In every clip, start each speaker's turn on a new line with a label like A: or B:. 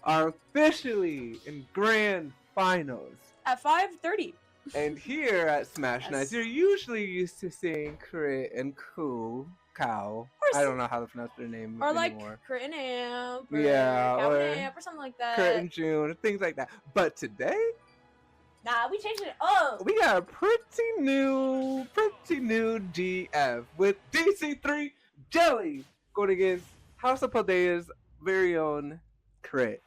A: are officially in grand finals.
B: At 5:30.
A: And here at Smash
B: Yes.
A: Nights, you're usually used to seeing Crit and Cow. I don't know how to pronounce their name
B: Or like
A: anymore.
B: Crit and Amp, or
A: Yeah,
B: Calvin
A: or
B: Amp, or something like that.
A: Crit and June, things like that. But today,
B: Nah, we changed it up.
A: we got a pretty new GF with DC3 Jely going against House of Paldea's very own Crit.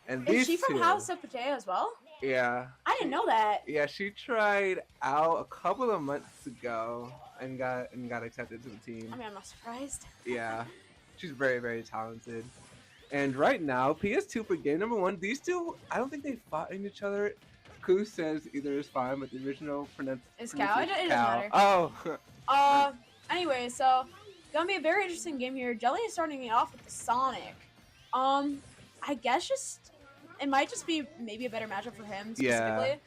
A: And
B: Is she
A: these
B: from
A: two,
B: House of Potato as well?
A: Yeah.
B: I didn't know that.
A: Yeah, she tried out a couple of months ago and got accepted to the team.
B: I mean, I'm not surprised.
A: Yeah, she's very, very talented. And right now, PS2 for game number 1, these two, I don't think they fought in each other. Ku says either is fine, but the original pronunciation
B: It's Cow. It doesn't matter.
A: Oh.
B: Anyway, so gonna be a very interesting game here. Jely is starting me off with the Sonic. I guess it might just be maybe a better matchup for him specifically.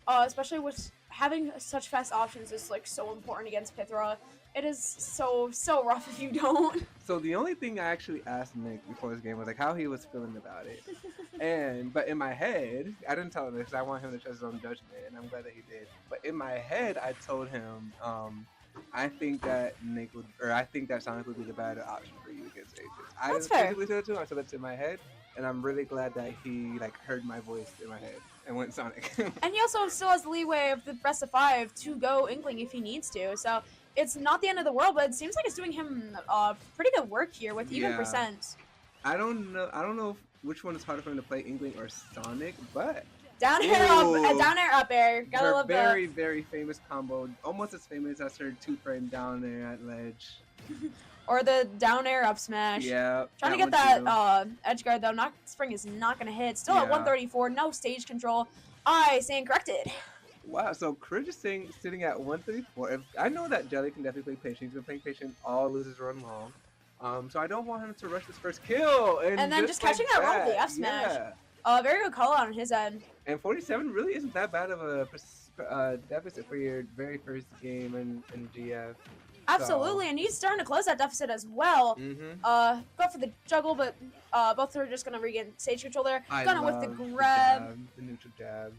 B: Yeah. Especially with having such fast options is like so important against Pythra. It is so rough if you don't.
A: So the only thing I actually asked Nick before this game was like how he was feeling about it. But in my head, I didn't tell him this because I want him to trust his own judgment, and I'm glad that he did. But in my head, I told him, I think that Sonic would be the better option for you against Aegis. I didn't physically say that to him. I said that in my head, and I'm really glad that he heard my voice in my head and went Sonic.
B: And he also still has the leeway of the best of 5 to go Inkling if he needs to. So it's not the end of the world, but it seems like it's doing him pretty good work here with even percent.
A: I don't know which one is harder for him to play, Inkling or Sonic, but
B: down air up air. Gotta love that.
A: Very, very famous combo, almost as famous as her 2-frame down air at ledge.
B: Or the down air up smash.
A: Yeah.
B: Trying to get that edge guard though. Spring is not gonna hit. Still at 134. No stage control. I stand corrected.
A: Wow. So Crit is sitting at 134. I know that Jely can definitely play patient. He's been playing patient all losers run long. So I don't want him to rush this first kill. And
B: then just catching that roll with the F smash. Yeah. Very good call out on his end.
A: And 47 really isn't that bad of a deficit for your very first game in GF.
B: Absolutely, and he's starting to close that deficit as well. Go for the juggle, but both are just gonna regain stage control there. Gonna with the grab.
A: The neutral jab.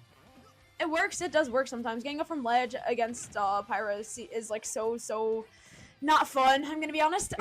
B: It works. It does work sometimes. Getting up from ledge against Pyra is like so not fun. I'm gonna be honest.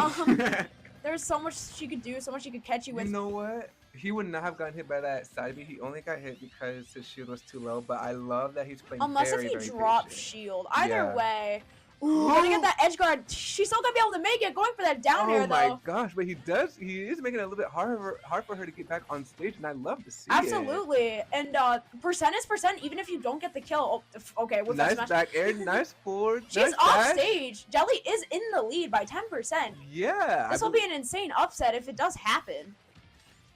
B: There's so much she could do, so much she could catch you with.
A: You know what? He would not have gotten hit by that side B. He only got hit because his shield was too low. But I love that he's playing very,
B: if he drops shield. Either way. Ooh, gonna get that edge guard. She's still gonna be able to make it. Going for that down air though.
A: Oh my gosh, but he is making it a little bit hard for her to get back on stage, and I love to see it.
B: Absolutely. And percent is percent, even if you don't get the kill. Oh, okay, with
A: nice
B: that
A: back air, nice forward.
B: She's
A: nice
B: off
A: dash.
B: stage. Jely is in the lead by 10%.
A: Yeah.
B: This will be an insane upset if it does happen.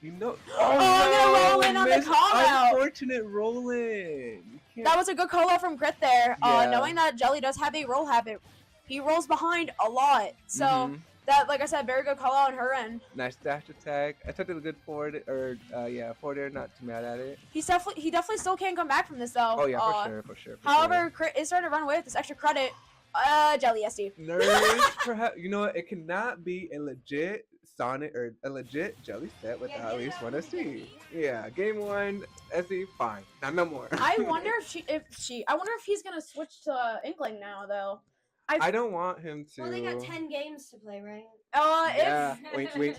A: You know.
B: I'm gonna roll in on the call out.
A: Unfortunate rolling.
B: That was a good call out from Crit there. Knowing that Jely does have a roll habit, he rolls behind a lot. So that, like I said, very good call out on her end.
A: Nice dash attack. I took it a good forward, forward air. Not too mad at it.
B: He definitely still can come back from this though.
A: Oh yeah, for sure.
B: However, Crit is starting to run away with this extra credit. Jely SD.
A: Nerves, perhaps. You know what? It cannot be a legit Sonic or a legit Jely set without at least one SD. Yeah, game 1 SD, fine. No more.
B: I wonder I wonder if he's gonna switch to Inkling now though.
A: I don't want him to.
C: Well, they got 10 games to play, right?
A: Yeah. Wink, wink.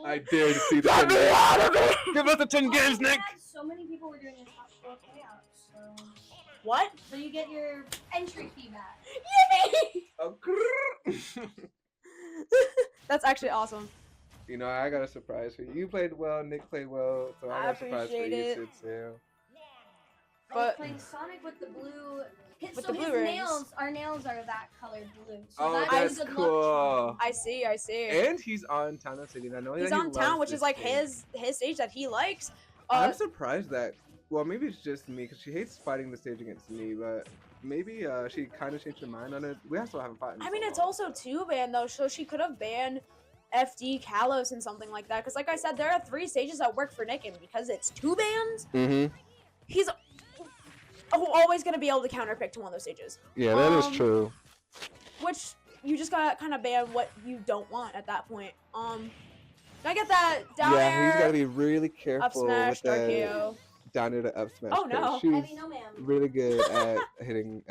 A: I dare to see
B: that. Get me out of it!
A: Give us the 10 games, Nick.
C: So many people were doing a top 4 payout, so.
B: What?
C: So you get your entry fee back.
B: Yippee! That's actually awesome.
A: You know, I got a surprise for you. You played well, Nick played well, so I got a surprise for you too.
C: But playing Sonic with the blue.
B: With the blue rings.
C: Nails, our nails are that colored blue. So
A: oh, that's cool.
B: I see.
A: And he's on Town City. I know
B: he's on Town, which is like his stage that he likes.
A: I'm surprised that. Well, maybe it's just me because she hates fighting the stage against me, but maybe she kind of changed her mind on it. We also haven't fought.
B: I mean, it's also 2-ban though, so she could have banned FD, Kalos, and something like that. Because, like I said, there are 3 stages that work for Nick, and because it's 2 bans, he's always going to be able to counterpick to one of those stages.
A: Yeah, that is true.
B: Which you just gotta kind of ban what you don't want at that point. Can I get that down
A: yeah,
B: air?
A: he's gotta be really
B: Up
A: careful
B: smash,
A: with the
B: RKO.
A: down air to up smash.
B: Oh, no.
A: She's
C: Heavy no, ma'am.
A: really good at hitting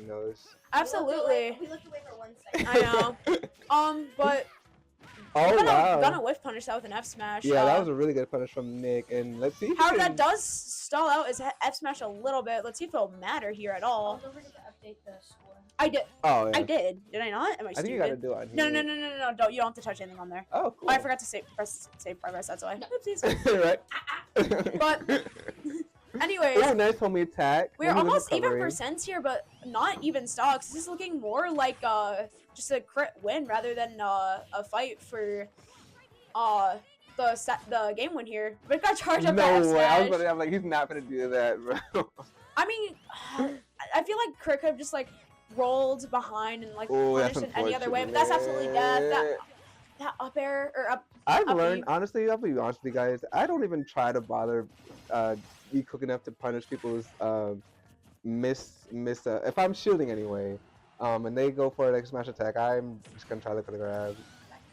A: those.
B: Absolutely.
C: We looked away for 1 second.
B: I know. But
A: Oh wow.
B: gonna whiff punish that with an F smash.
A: Yeah, that was a really good punish from Nick, and let's see. If
B: However,
A: he
B: that
A: can...
B: does stall out his F smash a little bit. Let's see if it'll matter here at all.
C: Don't forget to update the score.
B: I did.
A: Oh yeah.
B: I did. Did I not? Am I
A: I
B: stupid?
A: think you gotta do it.
B: No. Don't. You don't have to touch anything on there.
A: Oh, cool.
B: Oh, I forgot to press save progress. That's why.
C: No.
B: Oopsies.
A: Right.
B: But anyways,
A: oh, nice homie attack.
B: we're almost even percents here, but not even stocks. This is looking more like just a crit win rather than a fight for the game win here. But it got charged up.
A: No
B: F
A: way. I was
B: smash.
A: I'm like, he's not gonna do that, bro.
B: I mean, I feel like crit could have just like rolled behind and like
A: Oh, that's
B: punished in any other way, but that's absolutely death. That up air or up.
A: I've
B: up
A: learned,
B: E.
A: honestly, I'll be honest with you guys, I don't even try to bother be quick enough to punish people's if I'm shielding anyway, and they go for an X smash attack, I'm just gonna try to look for the grab.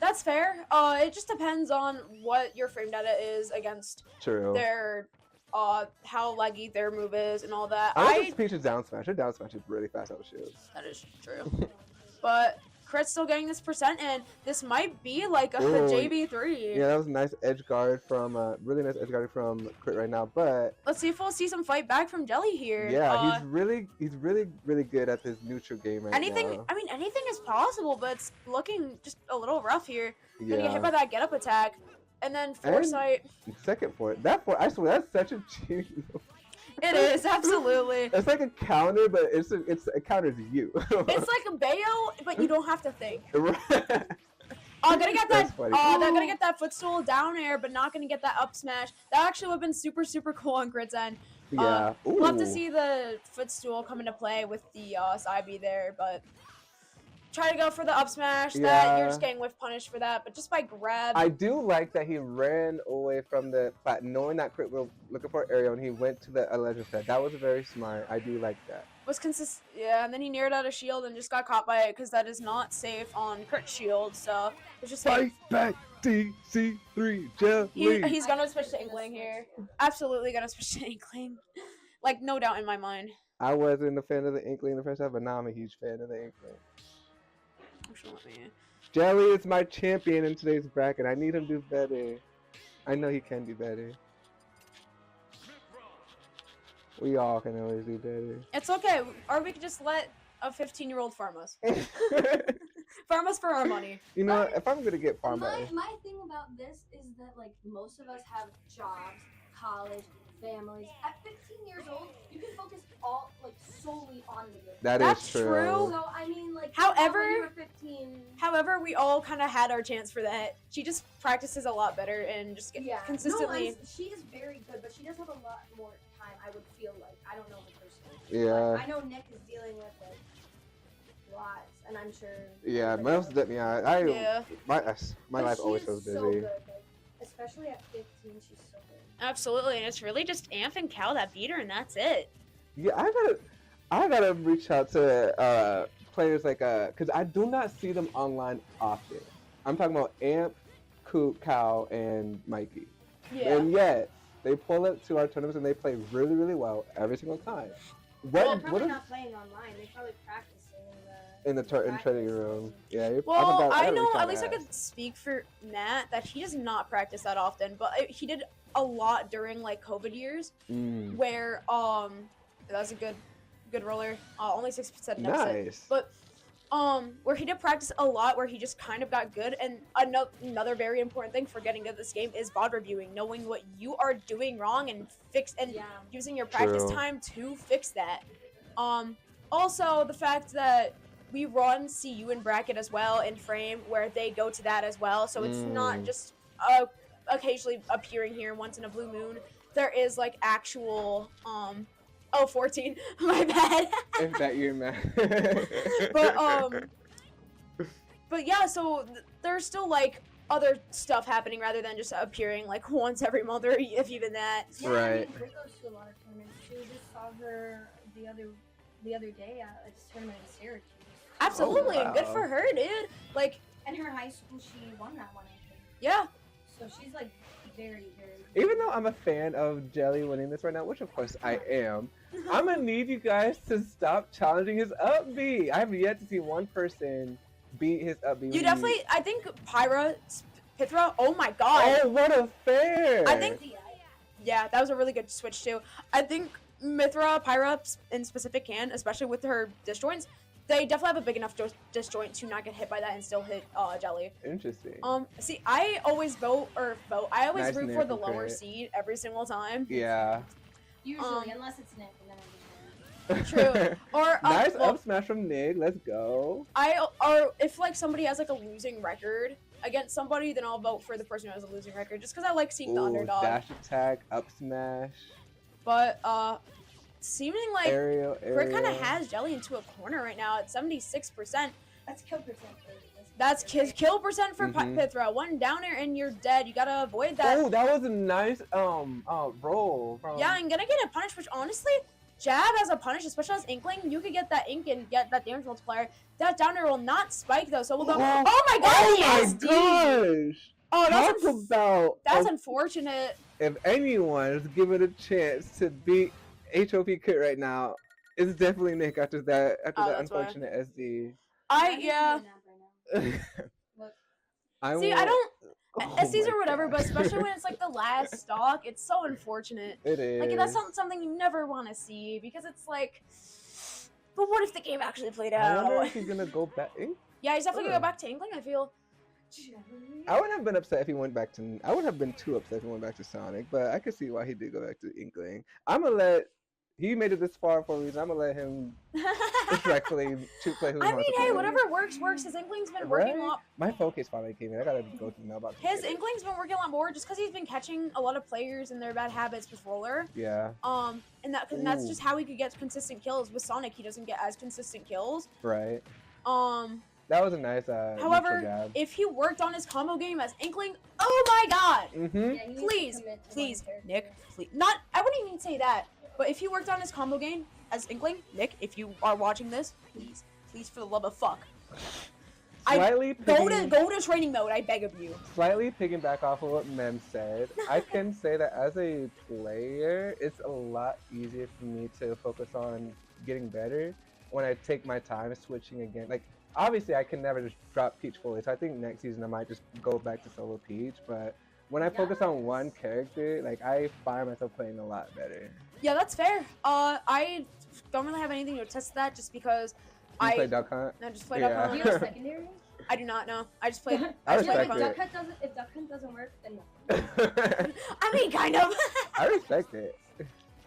B: That's fair. It just depends on what your frame data is against
A: True.
B: their how laggy their move is and all that.
A: I like Peach's down smash. Her down smash is really fast out of shields.
B: That is true. But Crit's still getting this percent, and this might be like a
A: Ooh,
B: JB3.
A: Yeah, that was a nice edge guard from really nice edge guard from Crit right now. But
B: Let's see if we'll see some fight back from Jely here.
A: yeah, he's really good at this neutral game right
B: anything.
A: now.
B: I mean, anything is possible, but it's looking just a little rough here.
A: Yeah.
B: Gonna get hit by that get up attack, and then foresight.
A: Second fort. That fort, I swear, that's such a cheat.
B: It is absolutely.
A: It's like a counter, but it's a counter to you.
B: It's like a Bayo, but you don't have to think.
A: Right.
B: Gonna get that.
A: That's funny.
B: They're gonna get that footstool down air, but not gonna get that up smash. That actually would have been super cool on Crit's end.
A: Yeah.
B: We'll have to
A: Ooh.
B: see the footstool come into play with the side B there, but try to go for the up smash. That
A: Yeah.
B: you're just getting whiff punished for that, but just by grab.
A: I do like that he ran away from the plat, knowing that Crit was looking for aerial, and he went to the legend set. That was very smart. I do like that.
B: Was consistent, yeah, and then he neared out a shield and just got caught by it because that is not safe on Crit shield. So it's just
A: Fight back, DC3 Jely.
B: he's gonna switch to Inkling here. Absolutely gonna switch to Inkling, like no doubt in my mind.
A: I wasn't a fan of the Inkling in the first half, but now I'm a huge fan of the Inkling.
B: Actually, let me-
A: Jely is my champion in today's bracket. I need him to do better. I know he can do better. We all can always do better.
B: It's okay, or we could just let a 15-year-old farm us. Farm us for our money.
A: You know, if I'm gonna get farm
C: My thing about this is that like most of us have jobs, college, families. At 15 years old, you can focus all like solely on the game.
B: That's
A: true.
B: true.
C: So I mean, like,
B: However-
C: when you were 15.
B: However, we all kind of had our chance for that. She just practices a lot better and just consistently.
C: No, she is very good, but she does have a lot more time. I would feel like I don't know her personally.
A: Yeah.
C: Like, I know Nick is dealing with like lots, and I'm sure.
A: Yeah, my
C: But
A: life
C: she
A: always
C: is
A: feels busy.
C: so good, like, especially at 15, she's so good.
B: Absolutely, and it's really just Amp and Cal that beat her, and that's it.
A: Yeah, I gotta reach out to players like because I do not see them online often. I'm talking about Amp, Coop, Cal, and Mikey.
B: Yeah.
A: And yet they pull up to our tournaments and they play really well every single time.
C: They're
A: What
C: probably
A: if
C: not playing online. They're probably practicing
A: in the
C: practice
A: training room? Yeah.
B: Well, I
A: gotta
B: know,
A: reach out
B: at least I
A: and
B: could speak for Matt, that he does not practice that often, but he did a lot during, like, COVID years,
A: ask.
B: where, that was a good roller, only 6% deficit.
A: Nice.
B: But, where he did practice a lot, where he just kind of got good, and another very important thing for getting good at this game is VOD reviewing, knowing what you are doing wrong and
C: Yeah.
B: using your practice
A: True.
B: time to fix that. Also, the fact that we run CU in bracket as well in frame, where they go to that as well, so it's not just occasionally appearing here once in a blue moon. There is like actual 14, my bad.
A: If that you're mad.
B: But yeah, so there's still like other stuff happening rather than just appearing like once every month, or if even that.
C: Yeah,
A: Right.
C: I mean, Brit goes to a lot of tournaments too. Just saw her the other day at a tournament in Syracuse.
B: Absolutely,
A: Oh,
B: and good
A: wow.
B: for her, dude. Like,
C: And her high school, she won that one, I think.
B: yeah,
C: she's like very.
A: Even though I'm a fan of Jely winning this right now, which of course I am, I'm gonna need you guys to stop challenging his up B. I have yet to see one person beat his up B.
B: You definitely, I think Pythra, oh my god.
A: Oh, what a fair!
B: I think, yeah, that was a really good switch too. I think Pyra in specific can, especially with her disjoints, they definitely have a big enough disjoint to not get hit by that and still hit Jely.
A: Interesting.
B: See, I always I always
A: Nice
B: root
A: Nick
B: for the
A: and
B: lower
A: crit.
B: seed every single time.
A: Yeah.
C: Usually, unless it's Nick, and then I'm just
B: True. Or
A: Nice
B: well,
A: up smash from Nick. Let's go.
B: or if like somebody has like a losing record against somebody, then I'll vote for the person who has a losing record, just because I like seeing the underdog.
A: Dash attack, up smash.
B: But seeming like
A: Aerial.
B: Crit kind of has Jely into a corner right now at 76%.
C: That's kill percent for this.
B: That's kill percent for
A: Mhm.
B: Pythra. One down air and you're dead. You gotta avoid that.
A: Oh, that was a nice roll. From...
B: Yeah, I'm gonna get a punish, which honestly, jab as a punish, especially as Inkling, you could get that ink and get that damage multiplier. That down air will not spike though, so we'll go.
A: Oh,
B: Oh my god,
A: oh
B: the
A: my
B: SD!
A: gosh!
B: Oh,
A: Talk about
B: that's unfortunate.
A: if anyone is given a chance to beat HoP Crit right now, it's definitely Nick after that
B: that's why.
A: unfortunate SD.
B: Yeah. See, I don't SDs or whatever, but especially when it's like the last stock, it's so unfortunate.
A: It is.
B: Like that's something you never want to see because it's like, but what if the game actually played
A: I wonder
B: out?
A: if he's gonna go back.
B: Yeah, he's definitely gonna go back to Inkling, I feel.
A: I wouldn't have been upset if he went back to. I would have been too upset if he went back to Sonic, but I could see why he did go back to Inkling. I'm gonna let. He made it this far for a reason. I'm gonna let him respectfully play who he
B: I
A: wants
B: mean,
A: to
B: hey,
A: play.
B: whatever works. His Inkling's been working a lot.
A: My focus finally came in. I gotta go to the mailbox.
B: His Inkling's been working a lot more just because he's been catching a lot of players and their bad habits with roller.
A: Yeah.
B: And that's just how he could get consistent kills. With Sonic, he doesn't get as consistent kills.
A: Right. That was a nice.
B: However,
A: jab.
B: if he worked on his combo game as Inkling, oh my god!
A: Mhm.
C: Yeah,
B: Please, Nick, please. Not, I wouldn't even say that. But if he worked on his combo game as Inkling, Nick, if you are watching this, please, for the love of fuck, go to training mode. I beg of you.
A: Slightly piggyback off of what Mem said, I can say that as a player, it's a lot easier for me to focus on getting better when I take my time switching again. Like, obviously, I can never just drop Peach fully, so I think next season I might just go back to solo Peach, but when I focus on one character, like, I find myself playing a lot better.
B: Yeah, that's fair. I don't really have anything to attest to that just because
A: You play Duck Hunt?
B: I just played
A: Yeah.
B: Duck
C: Do you
B: Hunt.
C: have secondary?
B: I do not know. I just played.
A: I
B: just played
A: respect
B: Duck Hunt.
A: it.
C: If Duck Hunt doesn't work, then no.
B: I mean, kind of.
A: I respect it.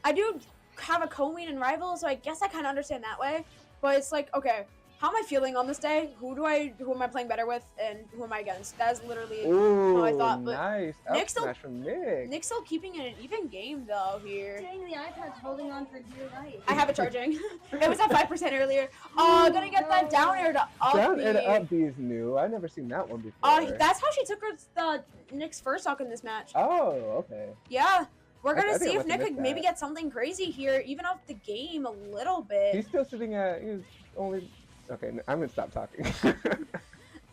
B: I do have a co-main and rival, so I guess I kind of understand that way. But it's like, okay, how am I feeling on this day? Who am I playing better with, and who am I against? That's literally
A: Ooh,
B: how I thought. But
A: nice.
B: Nick's still-
A: Up smash from Nick.
B: Nick's still keeping it an even game though here.
C: Dang, the iPad's holding on for dear life.
B: I have it charging. It was at 5% earlier. Gonna get that down air to up
A: Down
B: B.
A: air to up B is new. I've never seen that one before.
B: That's how she took the Nick's first stock in this match.
A: Oh, okay.
B: Yeah. We're
A: I
B: gonna
A: think
B: see
A: I
B: if
A: must have
B: Nick could
A: missed
B: maybe
A: that.
B: get something crazy here, even off the game a little bit.
A: He's still sitting at. He's only. Okay, I'm gonna stop talking.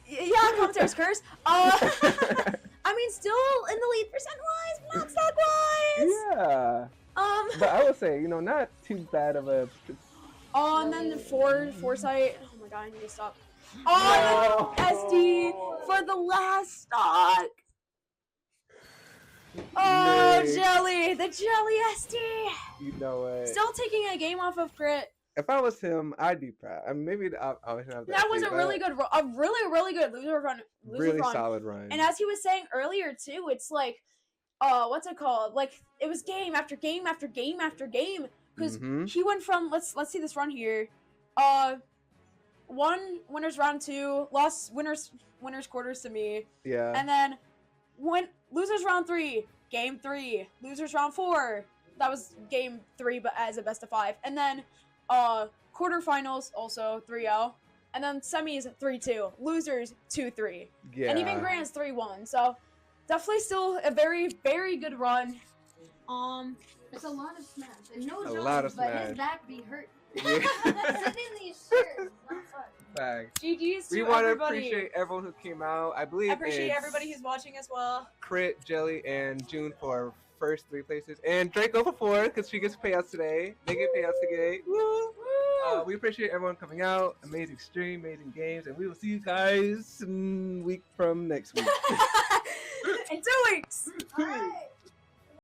B: Yeah, commentator's curse. I mean, still in the lead percent-wise, but not stock-wise.
A: Yeah. But I would say, not too bad of a.
B: Oh, and then the foresight. Oh my god, I need to stop. Oh,
A: No.
B: SD for the last stock. Oh,
A: Nick.
B: Jely, the Jely SD.
A: You know what?
B: Still taking a game off of Crit.
A: If I was him, I'd be proud. I mean, maybe I would have
B: That was a really good, really good loser run.
A: really solid run.
B: And as he was saying earlier too, it's like, what's it called? Like it was game after game after game after game because
A: Mhm.
B: he went from let's see this run here, won winners round 2, lost winners quarters to me,
A: Yeah.
B: and then went losers round 3, game 3, losers round 4. That was game 3, but as a best of 5, and then quarterfinals also 3-0. And then semis 3-2, losers 2-3,
A: Yeah.
B: and even grands 3-1. So definitely still a very, very good run.
C: It's a lot of smash. And no
A: A
C: joke,
A: lot of
C: but
A: smash.
C: his back be hurt.
A: Yeah.
C: Sitting in these shirts, not fun.
A: Facts.
B: GG's to
A: We want to
B: everybody.
A: appreciate everyone who came out. I believe
B: I appreciate
A: it's
B: everybody who's watching as well.
A: Crit, Jely, and June for first 3 places, and Draco for 4 because she gets payouts today. They get payouts today. Woo! We appreciate everyone coming out. Amazing stream, amazing games, and we will see you guys week from next week.
B: In 2 weeks.
C: All right.